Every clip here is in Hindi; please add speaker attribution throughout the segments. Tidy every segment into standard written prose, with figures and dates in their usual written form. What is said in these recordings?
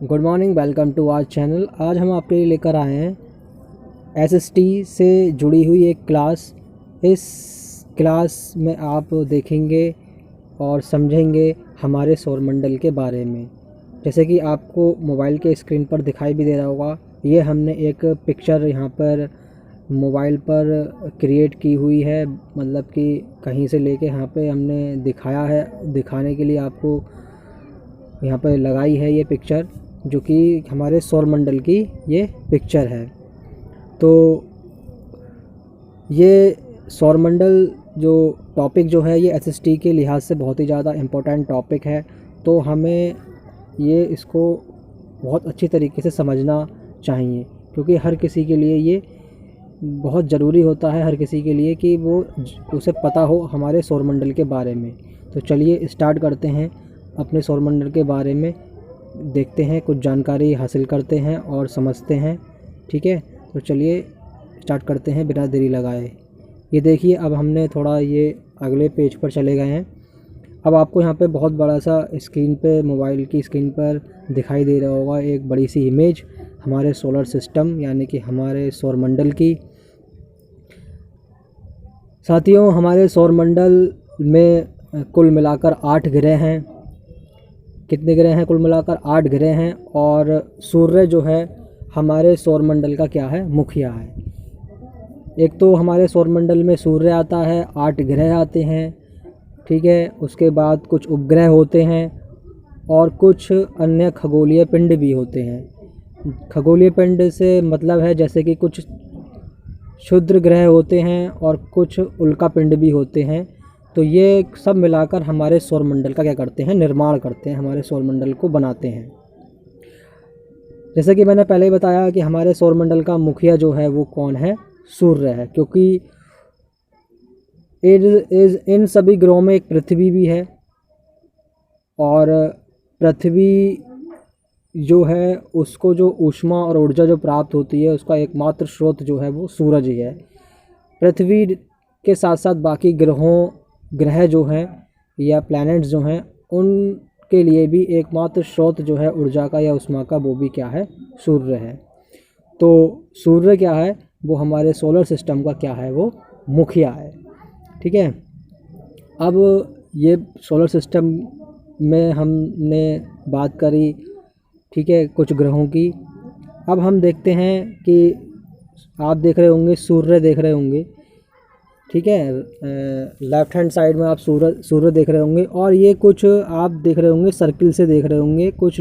Speaker 1: Good morning, welcome to our channel. आज हम आपके लिए लेकर आए हैं एसएसटी से जुड़ी हुई एक क्लास। इस क्लास में आप देखेंगे और समझेंगे हमारे सौरमंडल के बारे में। जैसे कि आपको मोबाइल के स्क्रीन पर दिखाई भी दे रहा होगा, ये हमने एक पिक्चर यहाँ पर मोबाइल पर क्रिएट की हुई है, मतलब कि कहीं से लेके यहाँ पे हमने दिखाया है, दिखाने के लिए आपको यहाँ पर लगाई है ये पिक्चर, जो कि हमारे सौरमंडल की ये पिक्चर है। तो ये सौरमंडल जो टॉपिक जो है ये एसएसटी के लिहाज से बहुत ही ज़्यादा इम्पोर्टेंट टॉपिक है। तो हमें ये इसको बहुत अच्छी तरीके से समझना चाहिए, क्योंकि हर किसी के लिए ये बहुत ज़रूरी होता है, हर किसी के लिए कि वो उसे पता हो हमारे सौरमंडल के बारे में। तो चलिए स्टार्ट करते हैं, अपने सौरमंडल के बारे में देखते हैं, कुछ जानकारी हासिल करते हैं और समझते हैं। ठीक है, तो चलिए स्टार्ट करते हैं बिना देरी लगाए। ये देखिए, अब हमने थोड़ा ये अगले पेज पर चले गए हैं। अब आपको यहाँ पे बहुत बड़ा सा स्क्रीन पे, मोबाइल की स्क्रीन पर दिखाई दे रहा होगा एक बड़ी सी इमेज हमारे सोलर सिस्टम यानी कि हमारे सौरमंडल की। साथियों, हमारे सौरमंडल में कुल मिलाकर 8 ग्रह हैं। कितने ग्रह हैं? कुल मिलाकर 8 ग्रह हैं। और सूर्य जो है हमारे सौरमंडल का क्या है? मुखिया है। एक तो हमारे सौरमंडल में सूर्य आता है, 8 ग्रह आते हैं। ठीक है, उसके बाद कुछ उपग्रह होते हैं और कुछ अन्य खगोलीय पिंड भी होते हैं। खगोलीय पिंड से मतलब है जैसे कि कुछ क्षुद्र ग्रह होते हैं और कुछ उल्का पिंड भी होते हैं। तो ये सब मिलाकर हमारे सौरमंडल का क्या करते हैं? निर्माण करते हैं, हमारे सौरमंडल को बनाते हैं। जैसे कि मैंने पहले ही बताया कि हमारे सौरमंडल का मुखिया जो है वो कौन है? सूर्य है, क्योंकि इन सभी ग्रहों में एक पृथ्वी भी है, और पृथ्वी जो है उसको जो ऊष्मा और ऊर्जा जो प्राप्त होती है उसका एकमात्र स्रोत जो है वो सूरज ही है। पृथ्वी के साथ साथ बाकी ग्रह जो हैं या प्लैनेट्स जो हैं, उनके लिए भी एकमात्र स्रोत जो है ऊर्जा का या ऊष्मा का, वो भी क्या है? सूर्य है। तो सूर्य क्या है? वो हमारे सोलर सिस्टम का क्या है? वो मुखिया है। ठीक है, अब ये सोलर सिस्टम में हमने बात करी, ठीक है, कुछ ग्रहों की। अब हम देखते हैं कि आप देख रहे होंगे, सूर्य देख रहे होंगे, ठीक है, लेफ्ट हैंड साइड में आप सूर्य देख रहे होंगे, और ये कुछ आप देख रहे होंगे सर्किल से देख रहे होंगे, कुछ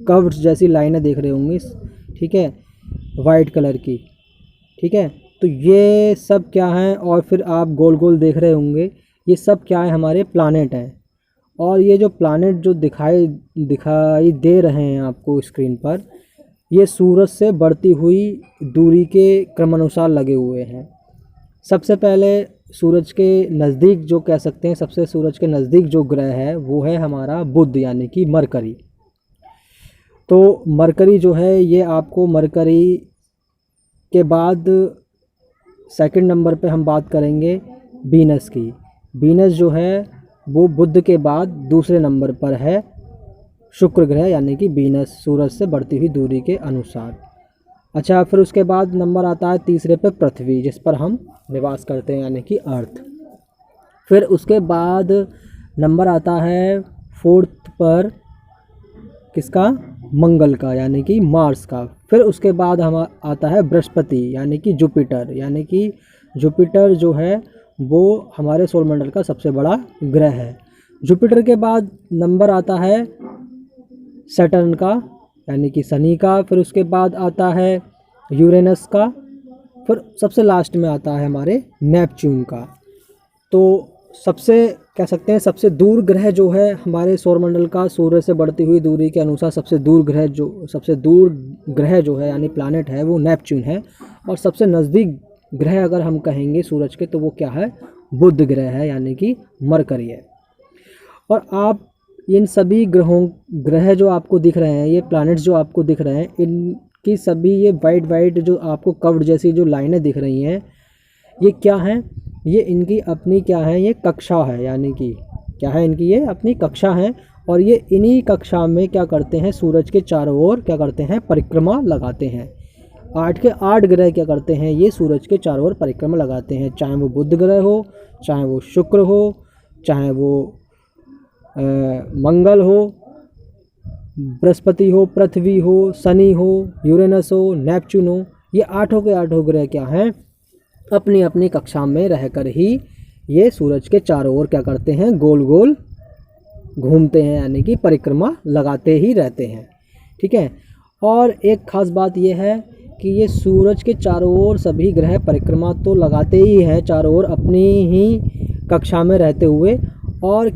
Speaker 1: कर्व्स जैसी लाइनें देख रहे होंगे, ठीक है, वाइट कलर की। ठीक है, तो ये सब क्या हैं? और फिर आप गोल गोल देख रहे होंगे, ये सब क्या है? हमारे प्लानेट हैं। और ये जो प्लानेट जो दिखाई दे रहे हैं आपको स्क्रीन पर, ये सूरज से बढ़ती हुई दूरी के क्रमानुसार लगे हुए हैं। सबसे पहले सूरज के नज़दीक जो कह सकते हैं, सबसे सूरज के नज़दीक जो ग्रह है वो है हमारा बुध यानी कि मरकरी। तो मरकरी जो है, ये आपको मरकरी के बाद सेकंड नंबर पे हम बात करेंगे वीनस की। वीनस जो है वो बुध के बाद दूसरे नंबर पर है शुक्र ग्रह यानी कि वीनस, सूरज से बढ़ती हुई दूरी के अनुसार। अच्छा, फिर उसके बाद नंबर आता है तीसरे पे पृथ्वी, जिस पर हम निवास करते हैं यानी कि अर्थ। फिर उसके बाद नंबर आता है 4th पर किसका? मंगल का यानी कि मार्स का। फिर उसके बाद हम आता है बृहस्पति यानी कि जुपिटर, यानी कि जुपिटर जो है वो हमारे सौरमंडल का सबसे बड़ा ग्रह है। जुपिटर के बाद नंबर आता है सैटर्न का यानी कि शनि का। फिर उसके बाद आता है यूरेनस का। फिर सबसे लास्ट में आता है हमारे नेपच्यून का। तो सबसे कह सकते हैं सबसे दूर ग्रह जो है हमारे सौरमंडल का, सूर्य से बढ़ती हुई दूरी के अनुसार सबसे दूर ग्रह जो है यानी प्लैनेट है वो नेपच्यून है। और सबसे नज़दीक ग्रह अगर हम कहेंगे सूरज के, तो वो क्या है? बुध ग्रह है यानी कि मरकरी है। और आप इन सभी ग्रह जो आपको दिख रहे हैं, ये प्लैनेट्स जो आपको दिख रहे हैं, इनकी सभी ये वाइट जो आपको कर्व जैसी जो लाइनें दिख रही हैं, ये क्या हैं? ये इनकी अपनी क्या है? ये कक्षा है, यानी कि क्या है? इनकी ये अपनी कक्षा है। और ये इन्हीं कक्षा में क्या करते हैं, सूरज के चारों ओर क्या करते हैं, परिक्रमा लगाते हैं। 8 के 8 ग्रह क्या करते हैं, ये सूरज के चारों ओर परिक्रमा लगाते हैं, चाहे वो बुध ग्रह हो, चाहे वो शुक्र हो, चाहे वो मंगल हो, बृहस्पति हो, पृथ्वी हो, शनि हो, यूरेनस हो, नेपच्यून हो। ये 8 के 8 ग्रह क्या हैं, अपनी अपनी कक्षा में रहकर ही ये सूरज के चारों ओर क्या करते हैं, गोल गोल घूमते हैं, यानी कि परिक्रमा लगाते ही रहते हैं। ठीक है। और एक ख़ास बात यह है कि ये सूरज के चारों ओर सभी ग्रह परिक्रमा तो लगाते ही हैं चारों ओर अपनी ही कक्षा में रहते हुए, और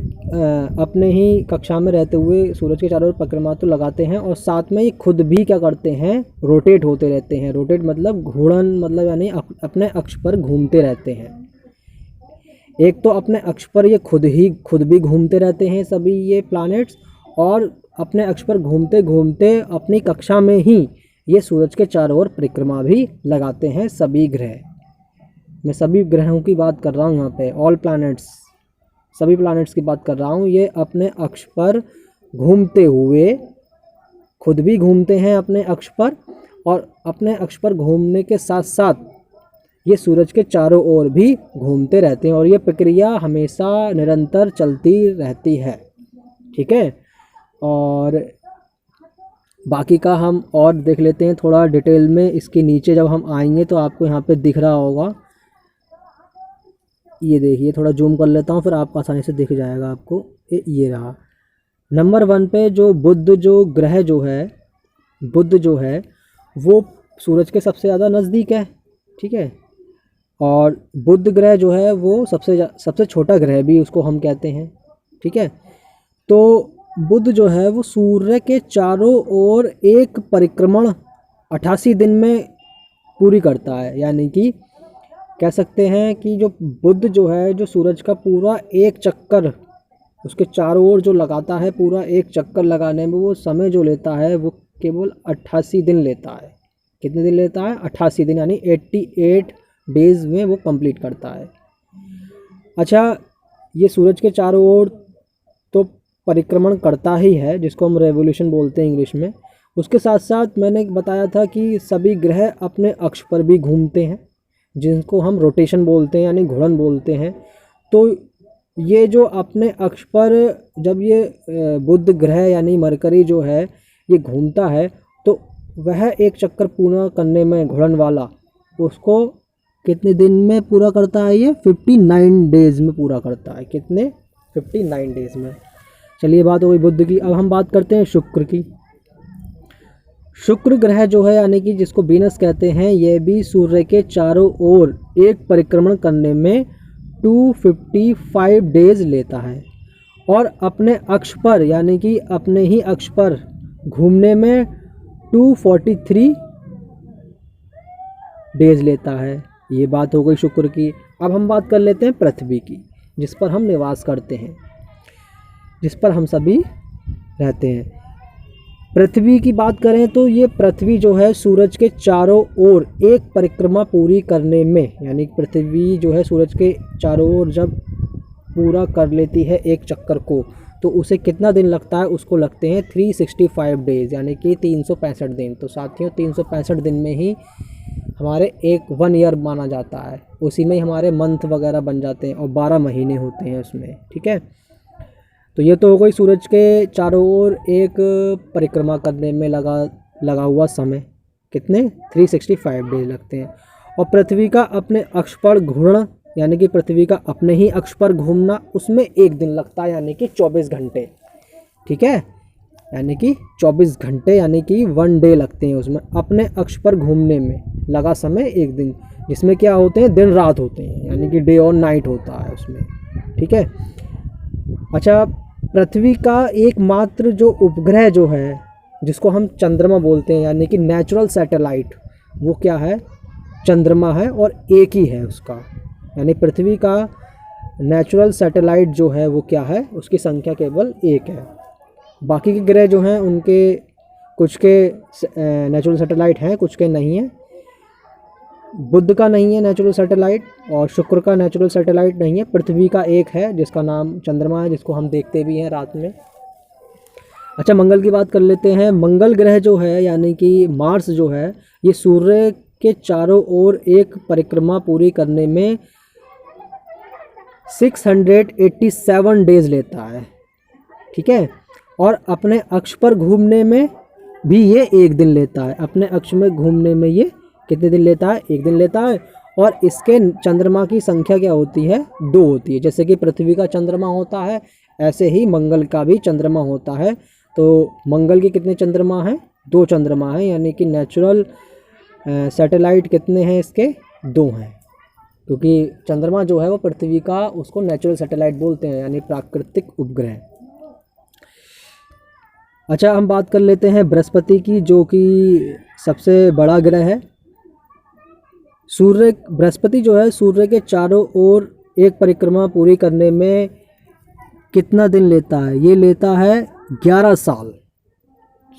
Speaker 1: अपने ही कक्षा में रहते हुए सूरज के चारों ओर परिक्रमा तो लगाते हैं, और साथ में ये खुद भी क्या करते हैं, रोटेट होते रहते हैं। रोटेट मतलब घूर्णन, मतलब यानी अपने अक्ष पर घूमते रहते हैं। एक तो अपने अक्ष पर ये खुद भी घूमते रहते हैं सभी ये प्लैनेट्स, और अपने अक्ष पर घूमते घूमते अपनी कक्षा में ही ये सूरज के चारों ओर परिक्रमा भी लगाते हैं सभी ग्रह। मैं सभी ग्रहों की बात कर रहा हूँ यहाँ पे, ऑल प्लैनेट्स, सभी प्लैनेट्स की बात कर रहा हूँ। ये अपने अक्ष पर घूमते हुए खुद भी घूमते हैं अपने अक्ष पर, और अपने अक्ष पर घूमने के साथ साथ ये सूरज के चारों ओर भी घूमते रहते हैं, और ये प्रक्रिया हमेशा निरंतर चलती रहती है। ठीक है। और बाकी का हम और देख लेते हैं थोड़ा डिटेल में। इसके नीचे जब हम आएंगे तो आपको यहाँ पे दिख रहा होगा, ये देखिए, थोड़ा जूम कर लेता हूँ फिर आपको आसानी से दिख जाएगा आपको। ये रहा नंबर 1 पे जो बुध जो ग्रह जो है, बुध जो है वो सूरज के सबसे ज़्यादा नज़दीक है। ठीक है। और बुध ग्रह जो है वो सबसे छोटा ग्रह भी उसको हम कहते हैं। ठीक है। तो बुध जो है वो सूर्य के चारों ओर एक परिक्रमण 88 दिन में पूरी करता है, यानी कि कह सकते हैं कि जो बुध जो है, जो सूरज का पूरा एक चक्कर उसके चारों ओर जो लगाता है, पूरा एक चक्कर लगाने में वो समय जो लेता है वो केवल 88 दिन लेता है। कितने दिन लेता है? 88 दिन, यानी 88 डेज़ में वो कंप्लीट करता है। अच्छा, ये सूरज के चारों ओर तो परिक्रमण करता ही है, जिसको हम रेवोल्यूशन बोलते हैं इंग्लिश में। उसके साथ साथ मैंने बताया था कि सभी ग्रह अपने अक्ष पर भी घूमते हैं, जिनको हम रोटेशन बोलते हैं, यानी घूर्णन बोलते हैं। तो ये जो अपने अक्ष पर जब ये बुध ग्रह यानी मरकरी जो है ये घूमता है, तो वह एक चक्कर पूरा करने में घूर्णन वाला उसको कितने दिन में पूरा करता है? ये 59 डेज़ में पूरा करता है। कितने? 59 डेज़ में। चलिए, बात हो गई बुध की। अब हम बात करते हैं शुक्र की। शुक्र ग्रह जो है, यानी कि जिसको वीनस कहते हैं, यह भी सूर्य के चारों ओर एक परिक्रमण करने में 255 डेज़ लेता है, और अपने अक्ष पर यानी कि अपने ही अक्ष पर घूमने में 243 डेज़ लेता है। ये बात हो गई शुक्र की। अब हम बात कर लेते हैं पृथ्वी की, जिस पर हम निवास करते हैं, जिस पर हम सभी रहते हैं। पृथ्वी की बात करें तो ये पृथ्वी जो है सूरज के चारों ओर एक परिक्रमा पूरी करने में, यानी पृथ्वी जो है सूरज के चारों ओर जब पूरा कर लेती है एक चक्कर को, तो उसे कितना दिन लगता है? उसको लगते हैं 365 डेज़, यानी कि 365 दिन। तो साथियों, 365 दिन में ही हमारे एक 1 ईयर माना जाता है। उसी में ही हमारे मंथ वगैरह बन जाते हैं, और 12 महीने होते हैं उसमें। ठीक है। तो ये तो हो गई सूरज के चारों ओर एक परिक्रमा करने में लगा हुआ समय। कितने? 365 डेज लगते हैं। और पृथ्वी का अपने अक्ष पर घूमना, यानी कि पृथ्वी का अपने ही अक्ष पर घूमना, उसमें एक दिन लगता है, यानी कि 24 घंटे। ठीक है। यानी कि 24 घंटे, यानी कि 1 डे लगते हैं उसमें अपने अक्ष पर घूमने में लगा समय एक दिन, जिसमें क्या होते हैं? दिन रात होते हैं, यानी कि डे और नाइट होता है उसमें। ठीक है। अच्छा, पृथ्वी का एकमात्र जो उपग्रह जो है, जिसको हम चंद्रमा बोलते हैं, यानी कि नेचुरल सैटेलाइट, वो क्या है? चंद्रमा है, और एक ही है उसका। यानी पृथ्वी का नेचुरल सैटेलाइट जो है वो क्या है? उसकी संख्या केवल 1 है। बाकी के ग्रह जो हैं उनके कुछ के नेचुरल सैटेलाइट हैं, कुछ के नहीं हैं। बुध का नहीं है नेचुरल सैटेलाइट, और शुक्र का नेचुरल सैटेलाइट नहीं है। पृथ्वी का एक है, जिसका नाम चंद्रमा है, जिसको हम देखते भी हैं रात में। अच्छा, मंगल की बात कर लेते हैं। मंगल ग्रह जो है यानी कि मार्स जो है, ये सूर्य के चारों ओर एक परिक्रमा पूरी करने में 687 डेज लेता है, ठीक है। और अपने अक्ष पर घूमने में भी ये एक दिन लेता है। अपने अक्ष में घूमने में ये कितने दिन लेता है? एक दिन लेता है। और इसके चंद्रमा की संख्या क्या होती है? 2 होती है। जैसे कि पृथ्वी का चंद्रमा होता है, ऐसे ही मंगल का भी चंद्रमा होता है। तो मंगल के कितने चंद्रमा हैं? 2 चंद्रमा हैं, यानी कि नेचुरल सैटेलाइट कितने हैं इसके? 2 हैं, क्योंकि चंद्रमा जो है वो पृथ्वी का, उसको नेचुरल सैटेलाइट बोलते हैं, यानी प्राकृतिक उपग्रह। अच्छा, हम बात कर लेते हैं बृहस्पति की, जो कि सबसे बड़ा ग्रह है। बृहस्पति जो है सूर्य के चारों ओर एक परिक्रमा पूरी करने में कितना दिन लेता है? ये लेता है 11 साल।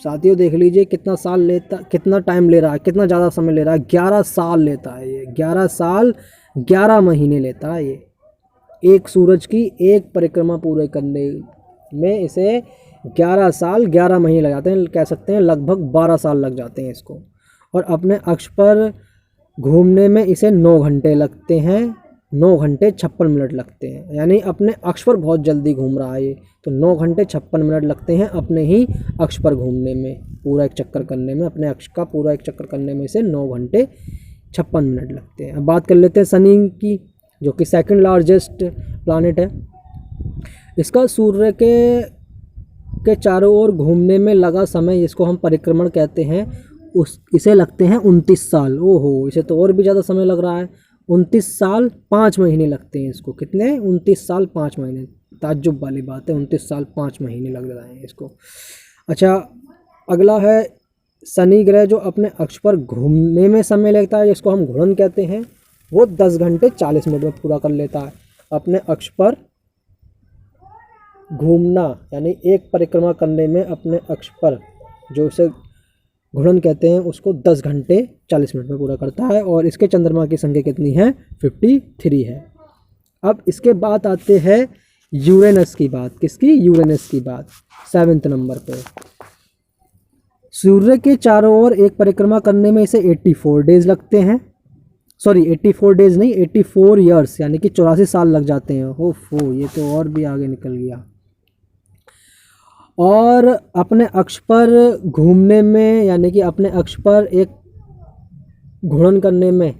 Speaker 1: साथियों देख लीजिए कितना टाइम ले रहा है, कितना ज़्यादा समय ले रहा है। 11 साल लेता है ये, 11 साल 11 महीने लेता है ये। एक सूरज की एक परिक्रमा पूरे करने में इसे 11 साल 11 महीने लग जाते हैं, कह सकते हैं लगभग 12 साल लग जाते हैं इसको। और अपने अक्ष पर घूमने में इसे 9 घंटे लगते हैं, 9 घंटे 56 मिनट लगते हैं। यानी अपने अक्ष पर बहुत जल्दी घूम रहा है ये, तो 9 घंटे 56 मिनट लगते हैं अपने ही अक्ष पर घूमने में, पूरा एक चक्कर करने में। अपने अक्ष का पूरा एक चक्कर करने में इसे 9 घंटे 56 मिनट लगते हैं। अब बात कर लेते हैं शनि की, जो कि सेकंड लार्जेस्ट प्लानेट है। इसका सूर्य के चारों ओर घूमने में लगा समय, इसको हम परिक्रमण कहते हैं, इसे लगते हैं 29 साल। ओहो, इसे तो और भी ज़्यादा समय लग रहा है। 29 साल 5 महीने लगते हैं इसको। कितने? 29 साल 5 महीने। ताज्जुब वाली बात है, 29 साल 5 महीने लग रहे हैं इसको। अच्छा, अगला है शनि ग्रह, जो अपने अक्ष पर घूमने में समय लगता है, जिसको हम घूर्णन कहते हैं। वो 10 घंटे 40 मिनट में पूरा कर लेता है। अपने अक्ष पर घूमना यानी एक परिक्रमा करने में अपने अक्ष पर, जो उसे घूर्णन कहते हैं, उसको 10 घंटे 40 मिनट में पूरा करता है। और इसके चंद्रमा की संख्या कितनी है? 53 है। अब इसके बाद आते हैं यूरेनस की बात। किसकी? यूरेनस की बात 7वें नंबर पे। सूर्य के चारों ओर एक परिक्रमा करने में इसे 84 डेज लगते हैं। सॉरी, 84 डेज नहीं, 84 ईयर्स, यानी कि 84 साल लग जाते हैं। ओफो, ये तो और भी आगे निकल गया। और अपने अक्ष पर घूमने में, यानी कि अपने अक्ष पर एक घूर्णन करने में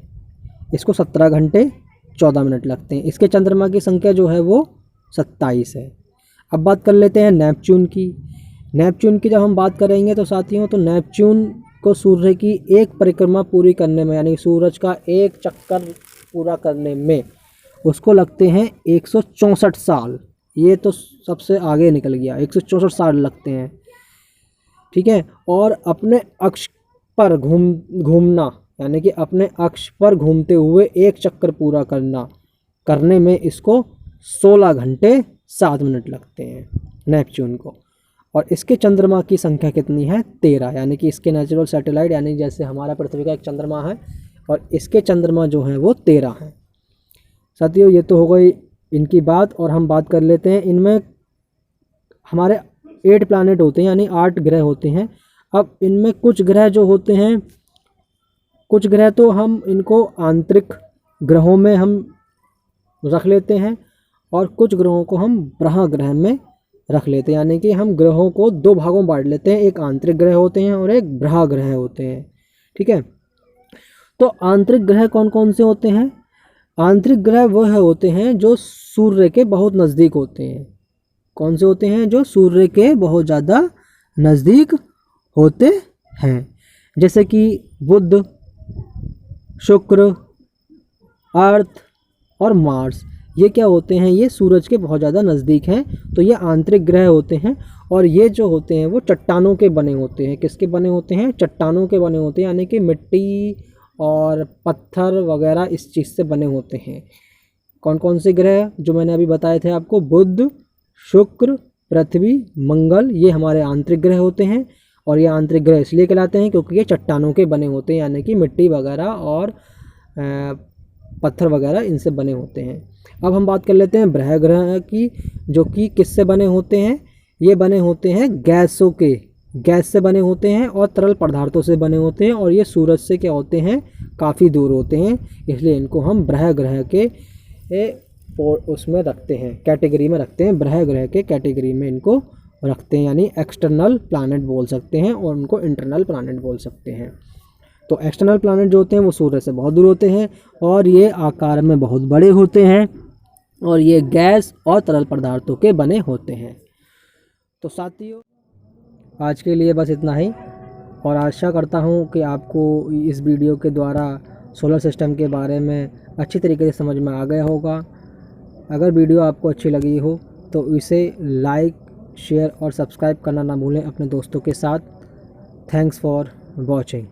Speaker 1: इसको 17 घंटे 14 मिनट लगते हैं। इसके चंद्रमा की संख्या जो है वो 27 है। अब बात कर लेते हैं नेपच्यून की। नेपच्यून की जब हम बात करेंगे तो साथियों, तो नेपच्यून को सूर्य की एक परिक्रमा पूरी करने में, यानी सूरज का एक चक्कर पूरा करने में उसको लगते हैं 164 साल। ये तो सबसे आगे निकल गया, 164 साल लगते हैं, ठीक है। और अपने अक्ष पर घूमना, यानी कि अपने अक्ष पर घूमते हुए एक चक्कर पूरा करने में इसको 16 घंटे 7 मिनट लगते हैं नेपच्यून को। और इसके चंद्रमा की संख्या कितनी है? 13, यानी कि इसके नेचुरल सैटेलाइट, यानी जैसे हमारा पृथ्वी का एक चंद्रमा है, और इसके चंद्रमा जो हैं वो 13 हैं। साथियों, ये तो हो गई इनकी बात। और हम बात कर लेते हैं, इनमें हमारे 8 प्लैनेट होते हैं, यानी 8 ग्रह होते हैं। अब इनमें कुछ ग्रह जो होते हैं, कुछ ग्रह तो हम इनको आंतरिक ग्रहों में हम रख लेते हैं, और कुछ ग्रहों को हम ग्रह में रख लेते हैं। यानी कि हम ग्रहों को 2 भागों में बांट लेते हैं, एक आंतरिक ग्रह होते हैं और एक ग्रह ग्रह होते हैं, ठीक है। तो आंतरिक ग्रह कौन कौन से होते हैं? आंतरिक ग्रह वह होते हैं जो सूर्य के बहुत नज़दीक होते हैं। कौन से होते हैं? जो सूर्य के बहुत ज़्यादा नज़दीक होते हैं, जैसे कि बुध, शुक्र, अर्थ और मार्स। ये क्या होते हैं? ये सूरज के बहुत ज़्यादा नज़दीक हैं, तो ये आंतरिक ग्रह होते हैं। और ये जो होते हैं वो चट्टानों के बने होते हैं। किसके बने होते हैं? चट्टानों के बने होते हैं, यानी कि मिट्टी और पत्थर वगैरह इस चीज़ से बने होते हैं। कौन कौन से ग्रह जो मैंने अभी बताए थे आपको? बुध, शुक्र, पृथ्वी, मंगल, ये हमारे आंतरिक ग्रह होते हैं। और ये आंतरिक ग्रह इसलिए कहलाते हैं क्योंकि ये चट्टानों के बने होते हैं, यानी कि मिट्टी वगैरह और पत्थर वगैरह इनसे बने होते हैं। अब हम बात कर लेते हैं ग्रह की, जो कि किससे बने होते हैं? ये बने होते हैं गैस से बने होते हैं और तरल पदार्थों से बने होते हैं, और ये सूरज से क्या होते हैं, काफ़ी दूर होते हैं, इसलिए इनको हम ब्रह ग्रह के उसमें रखते हैं, कैटेगरी में रखते हैं, ब्रह ग्रह के कैटेगरी में इनको रखते हैं, यानी एक्सटर्नल प्लैनेट बोल सकते हैं और उनको इंटरनल प्लैनेट बोल सकते हैं। तो एक्सटर्नल प्लैनेट जो होते हैं वो सूर्य से बहुत दूर होते हैं और ये आकार में बहुत बड़े होते हैं और ये गैस और तरल पदार्थों के बने होते हैं। तो साथियों, आज के लिए बस इतना ही, और आशा करता हूँ कि आपको इस वीडियो के द्वारा सोलर सिस्टम के बारे में अच्छी तरीके से समझ में आ गया होगा। अगर वीडियो आपको अच्छी लगी हो तो इसे लाइक, शेयर और सब्सक्राइब करना ना भूलें अपने दोस्तों के साथ। Thanks for watching.